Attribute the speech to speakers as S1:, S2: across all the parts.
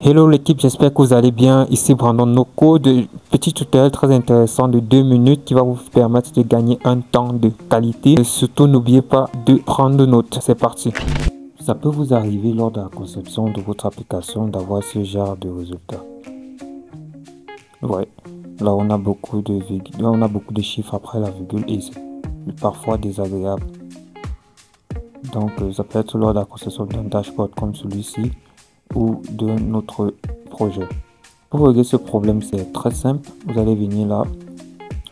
S1: Hello l'équipe, j'espère que vous allez bien. Ici Brandon Noko, de petit tutoriel très intéressant de 2 minutes qui va vous permettre de gagner un temps de qualité. Et surtout, n'oubliez pas de prendre note. C'est parti. Ça peut vous arriver lors de la conception de votre application d'avoir ce genre de résultats. Ouais, là on a beaucoup de virgules, on a beaucoup de chiffres après la virgule et c'est parfois désagréable. Donc ça peut être lors de la conception d'un dashboard comme celui-ci ou de notre projet. Pour régler ce problème, c'est très simple. Vous allez venir là.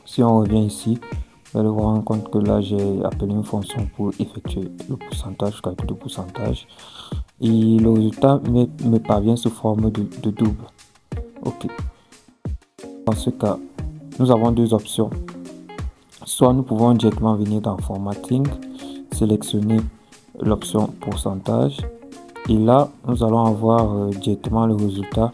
S1: Si on revient ici, vous allez vous rendre compte que là, j'ai appelé une fonction pour effectuer le pourcentage, calcul de pourcentage. Et le résultat me parvient sous forme de double. OK. Dans ce cas, nous avons deux options. Soit nous pouvons directement venir dans Formatting, sélectionner l'option pourcentage. Et là, nous allons avoir directement le résultat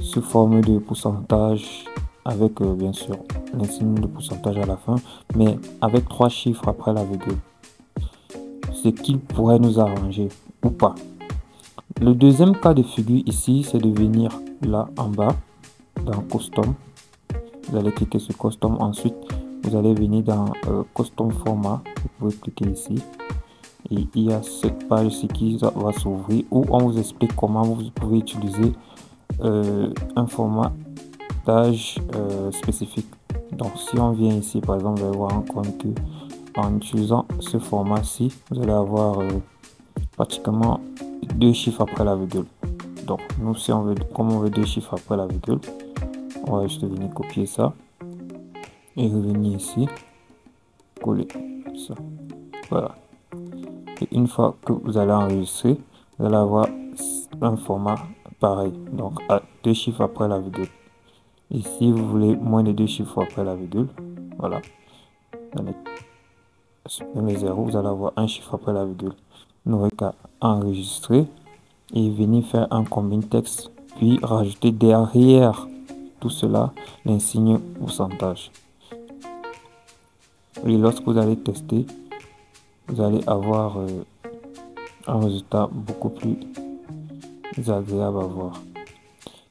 S1: sous forme de pourcentage avec bien sûr l'insigne de pourcentage à la fin, mais avec 3 chiffres après la virgule. Ce qui pourrait nous arranger ou pas. Le deuxième cas de figure ici, c'est de venir là en bas dans Custom. Vous allez cliquer sur Custom. Ensuite, vous allez venir dans Custom Format. Vous pouvez cliquer ici. Et il y a cette page ici qui va s'ouvrir où on vous explique comment vous pouvez utiliser un formatage spécifique. Donc si on vient ici par exemple, vous allez voir en compte que en utilisant ce format-ci, vous allez avoir pratiquement 2 chiffres après la virgule. Donc nous, si on veut, comme on veut 2 chiffres après la virgule, on va juste venir copier ça et revenir ici, coller ça. Voilà. Et une fois que vous allez enregistrer, vous allez avoir un format pareil, donc à 2 chiffres après la virgule. Et si vous voulez moins de 2 chiffres après la virgule, voilà, vous allez supprimer 0, vous allez avoir un chiffre après la virgule. Vous n'aurez qu'à enregistrer et venir faire un combine texte, puis rajouter derrière tout cela l'insigne pourcentage. Et lorsque vous allez tester, vous allez avoir un résultat beaucoup plus agréable à voir.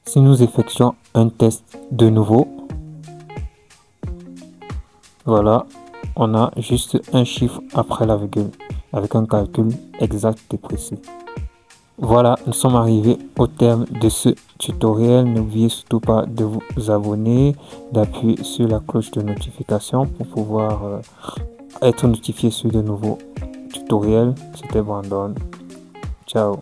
S1: Si nous effectuons un test de nouveau, voilà, on a juste un chiffre après la virgule avec un calcul exact et précis. Voilà, nous sommes arrivés au terme de ce tutoriel. N'oubliez surtout pas de vous abonner, d'appuyer sur la cloche de notification pour pouvoir être notifié sur de nouveaux tutoriels. C'était Brandon. Ciao.